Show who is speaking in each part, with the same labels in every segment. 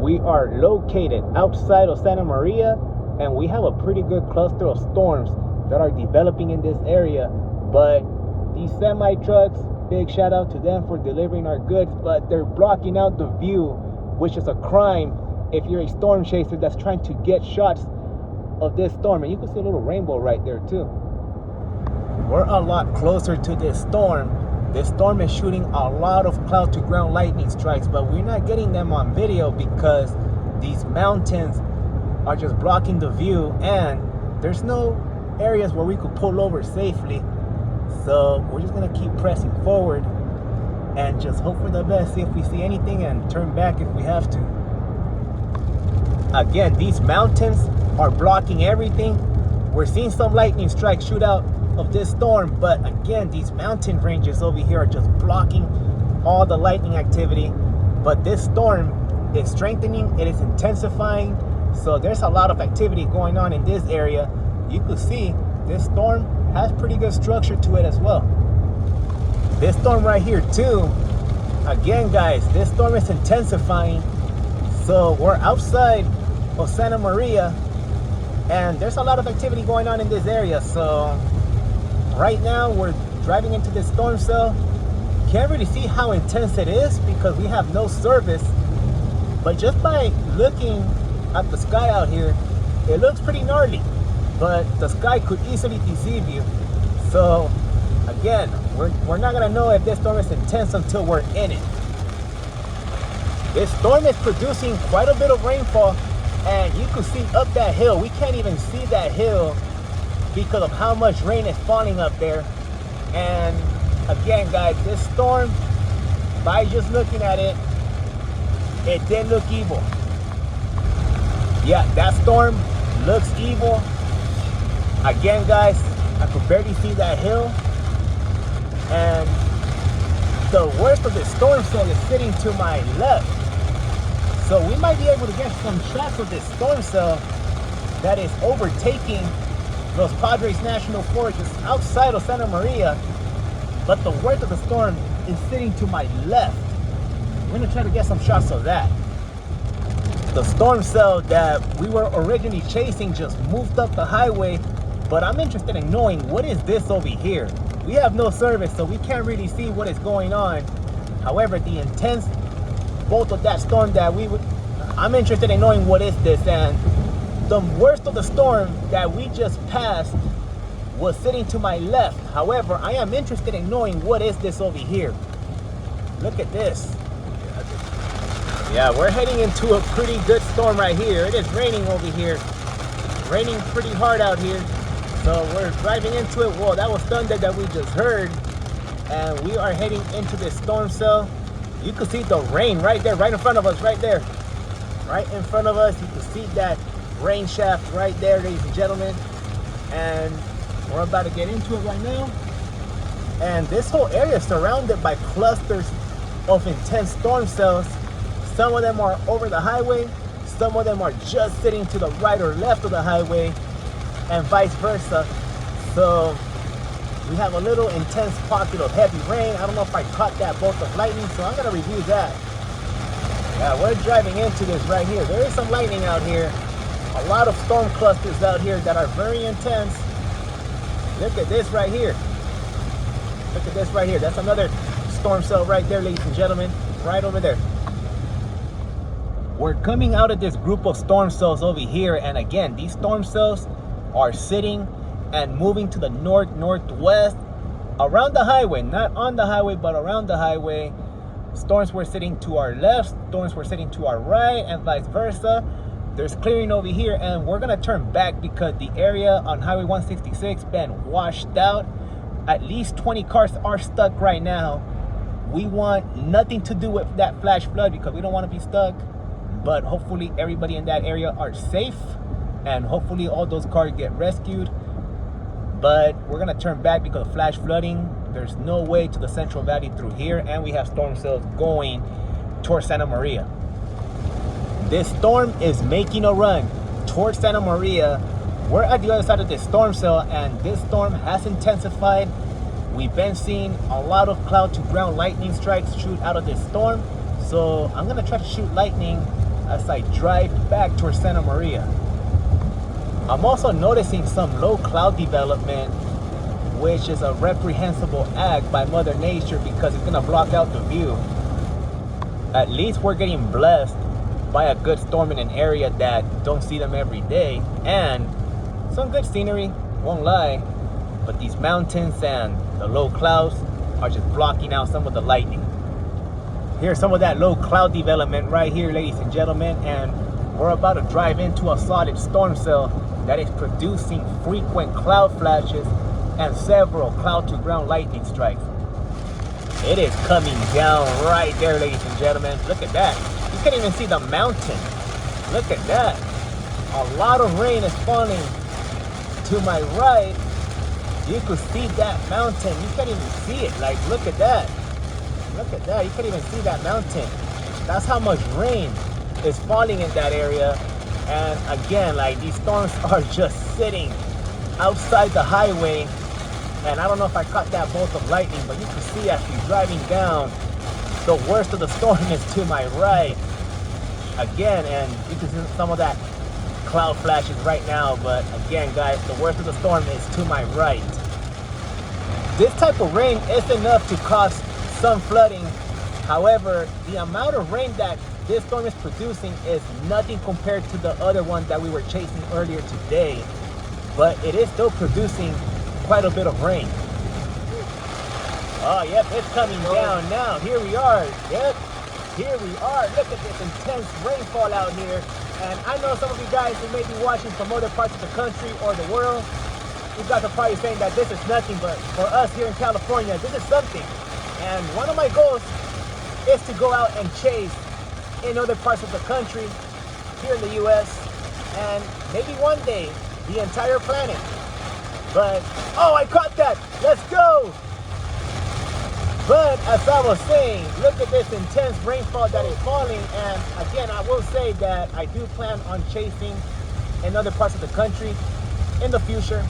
Speaker 1: We are located outside of Santa Maria, and we have a pretty good cluster of storms that are developing in this area. But these semi trucks, big shout out to them for delivering our goods, but they're blocking out the view, which is a crime if you're a storm chaser that's trying to get shots of this storm. And you can see a little rainbow right there too. We're a lot closer to this storm. This storm is shooting a lot of cloud to ground lightning strikes, but we're not getting them on video because these mountains are just blocking the view, and there's no areas where we could pull over safely. So we're just gonna keep pressing forward and just hope for the best, see if we see anything, and turn back if we have to. Again, these mountains are blocking everything. We're seeing some lightning strikes shoot out of this storm, but again, these mountain ranges over here are just blocking all the lightning activity. But this storm is strengthening, it is intensifying, so there's a lot of activity going on in this area. You can see this storm has pretty good structure to it as well. This storm right here too, again guys, this storm is intensifying. So we're outside of Santa Maria, and there's a lot of activity going on in this area. So right now we're driving into this storm cell. Can't really see how intense it is because we have no service, but just by looking at the sky out here, it looks pretty gnarly, but the sky could easily deceive you. So again, we're not gonna know if this storm is intense until we're in it. This storm is producing quite a bit of rainfall, and you can see up that hill. We can't even see that hill because of how much rain is falling up there. And again guys, this storm, by just looking at it, it didn't look evil. Yeah, that storm looks evil. Again guys, I could barely see that hill, and the worst of the storm cell is sitting to my left. So we might be able to get some shots of this storm cell that is overtaking Los Padres National Forest just outside of Santa Maria, but the worst of the storm is sitting to my left. We're gonna try to get some shots of that. The storm cell that we were originally chasing just moved up the highway, but I'm interested in knowing what is this over here. We have no service, so we can't really see what is going on. However, the intense bolt of that storm that I'm interested in knowing what is this. And the worst of the storm that we just passed was sitting to my left. However, I am interested in knowing what is this over here. Look at this. Yeah, we're heading into a pretty good storm right here. It is raining over here. Raining pretty hard out here. So we're driving into it. Whoa, that was thunder that we just heard. And we are heading into this storm cell. You can see the rain right there, right in front of us, right there. Right in front of us, you can see that rain shaft right there, ladies and gentlemen. And we're about to get into it right now. And this whole area is surrounded by clusters of intense storm cells. Some of them are over the highway, some of them are just sitting to the right or left of the highway, and vice versa. So we have a little intense pocket of heavy rain. I don't know if I caught that bolt of lightning, so I'm gonna review that. Yeah, we're driving into this right here. There is some lightning out here. A lot of storm clusters out here that are very intense. Look at this right here. Look at this right here. That's another storm cell right there, ladies and gentlemen, right over there. We're coming out of this group of storm cells over here, and again, these storm cells are sitting and moving to the northwest around the highway, not on the highway, but around the highway. Storms were sitting to our left, storms were sitting to our right, and vice versa. There's clearing over here, and we're gonna turn back because the area on Highway 166 been washed out. At least 20 cars are stuck right now. We want nothing to do with that flash flood because we don't want to be stuck. But hopefully everybody in that area are safe, and hopefully all those cars get rescued. But we're gonna turn back because of flash flooding. There's no way to the Central Valley through here, and we have storm cells going towards Santa Maria. This storm is making a run towards Santa Maria. We're at the other side of this storm cell, and this storm has intensified. We've been seeing a lot of cloud to ground lightning strikes shoot out of this storm. So I'm gonna try to shoot lightning as I drive back towards Santa Maria. I'm also noticing some low cloud development, which is a reprehensible act by Mother Nature because it's gonna block out the view. At least we're getting blessed by a good storm in an area that don't see them every day, and some good scenery, won't lie, but these mountains and the low clouds are just blocking out some of the lightning. Here's some of that low cloud development right here, ladies and gentlemen, and we're about to drive into a solid storm cell that is producing frequent cloud flashes and several cloud to ground lightning strikes. It is coming down right there, ladies and gentlemen. Look at that. You can't even see the mountain. Look at that. A lot of rain is falling to my right. You could see that mountain. You can't even see it. Like, look at that. Look at that. You can't even see that mountain. That's how much rain is falling in that area. And again, like, these storms are just sitting outside the highway. And I don't know if I caught that bolt of lightning, but you can see as you're driving down, the worst of the storm is to my right. Again, and you can see some of that cloud flashes right now, but again, guys, the worst of the storm is to my right. This type of rain is enough to cause some flooding. However, the amount of rain that this storm is producing is nothing compared to the other one that we were chasing earlier today, but it is still producing quite a bit of rain. Oh, yep, it's coming down now. Here we are. Yep, here we are. Look at this intense rainfall out here. And I know some of you guys who may be watching from other parts of the country or the world, you guys are probably saying that this is nothing, but for us here in California, this is something. And one of my goals is to go out and chase in other parts of the country, here in the US, and maybe one day the entire planet. But, oh, I caught that. Let's go. But as I was saying, look at this intense rainfall that is falling. And again, I will say that I do plan on chasing in other parts of the country in the future.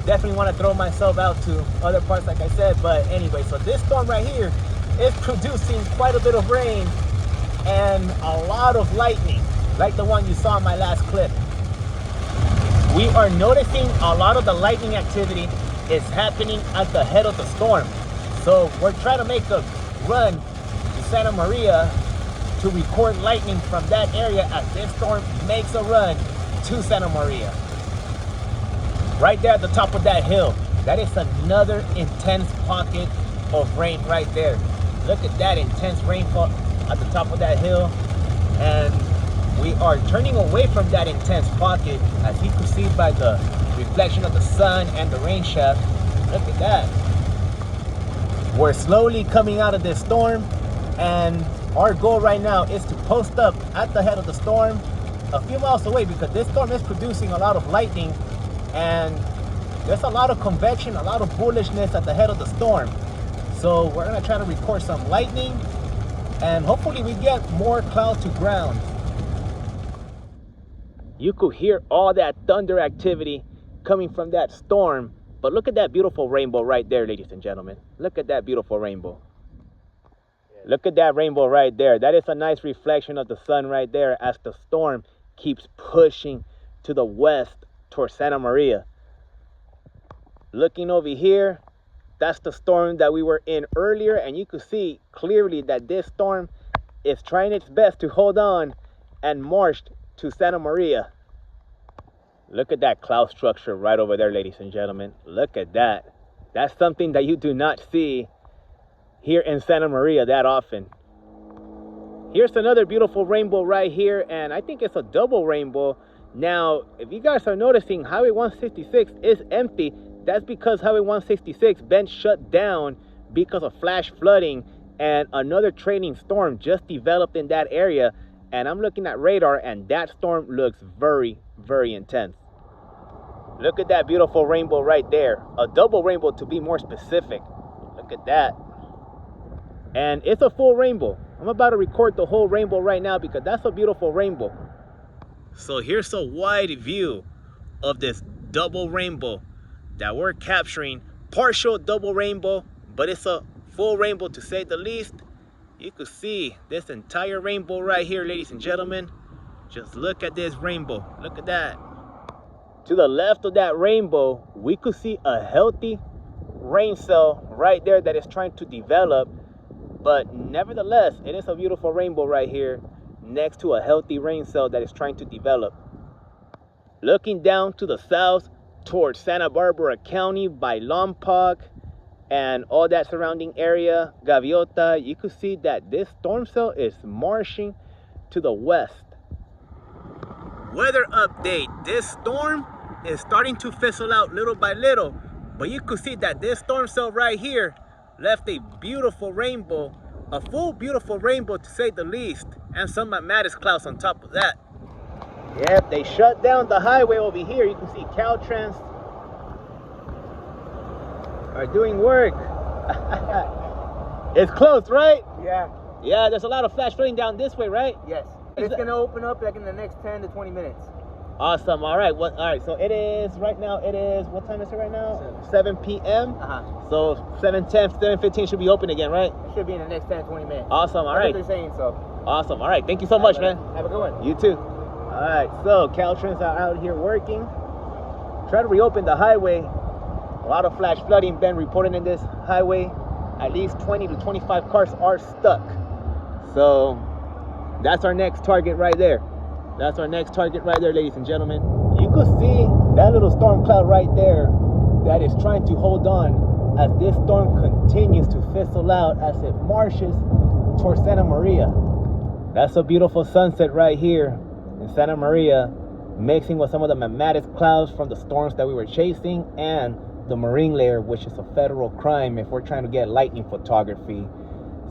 Speaker 1: Definitely want to throw myself out to other parts, like I said. But anyway, so this storm right here is producing quite a bit of rain and a lot of lightning, like the one you saw in my last clip. We are noticing a lot of the lightning activity is happening at the head of the storm. So we're trying to make a run to Santa Maria to record lightning from that area as this storm makes a run to Santa Maria. Right there at the top of that hill, that is another intense pocket of rain right there. Look at that intense rainfall at the top of that hill. And we are turning away from that intense pocket, as you can see by the reflection of the sun and the rain shaft. Look at that. We're slowly coming out of this storm, and our goal right now is to post up at the head of the storm a few miles away, because this storm is producing a lot of lightning and there's a lot of convection, a lot of bullishness at the head of the storm. So we're gonna try to record some lightning and hopefully we get more cloud to ground. You could hear all that thunder activity coming from that storm, but look at that beautiful rainbow right there, ladies and gentlemen. Look at that beautiful rainbow. Look at that rainbow right there. That is a nice reflection of the sun right there as the storm keeps pushing to the west towards Santa Maria. Looking over here, that's the storm that we were in earlier, and you could see clearly that this storm is trying its best to hold on and march to Santa Maria. Look at that cloud structure right over there, ladies and gentlemen. Look at that. That's something that you do not see here in Santa Maria that often. Here's another beautiful rainbow right here, and I think it's a double rainbow. Now, if you guys are noticing, Highway 166 is empty. That's because Highway 166 been shut down because of flash flooding, and another trailing storm just developed in that area. And I'm looking at radar, and that storm looks very, very intense. Look at that beautiful rainbow right there. A double rainbow to be more specific. Look at that. And it's a full rainbow. I'm about to record the whole rainbow right now because that's a beautiful rainbow. So here's a wide view of this double rainbow that we're capturing. Partial double rainbow, but it's a full rainbow to say the least. You could see this entire rainbow right here, ladies and gentlemen. Just look at this rainbow. Look at that. To the left of that rainbow, we could see a healthy rain cell right there that is trying to develop. But nevertheless, it is a beautiful rainbow right here next to a healthy rain cell that is trying to develop. Looking down to the south towards Santa Barbara County by Lompoc and all that surrounding area, Gaviota, you could see that this storm cell is marching to the west. Weather update. This storm is starting to fizzle out little by little, but you could see that this storm cell right here left a beautiful rainbow, a full beautiful rainbow to say the least, and some Mattis clouds on top of that. Yep, they shut down the highway over here. You can see Caltrans are doing work. It's closed, right?
Speaker 2: Yeah.
Speaker 1: Yeah, there's a lot of flash flooding down this way, right?
Speaker 2: Yes. It's going to open up like in the next 10 to 20 minutes.
Speaker 1: Awesome. All right. All right. So it is right now. It is, what time is it right now? 7 p.m. So 7:10, 7:15 should be open again, right?
Speaker 2: It should be in the next 10 to 20 minutes.
Speaker 1: Awesome. All right.
Speaker 2: That's what they're saying, so.
Speaker 1: Awesome. All right. Thank you so much, man.
Speaker 2: Have a good one.
Speaker 1: You too. All right. So Caltrans are out here working. Try to reopen the highway. A lot of flash flooding been reported in this highway. At least 20 to 25 cars are stuck. So that's our next target right there. That's our next target right there, ladies and gentlemen. You could see that little storm cloud right there that is trying to hold on as this storm continues to fizzle out as it marches towards Santa Maria. That's a beautiful sunset right here in Santa Maria, mixing with some of the Mattis clouds from the storms that we were chasing and the marine layer, which is a federal crime if we're trying to get lightning photography.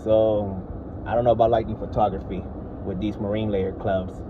Speaker 1: So I don't know about lightning photography with these marine layer clouds.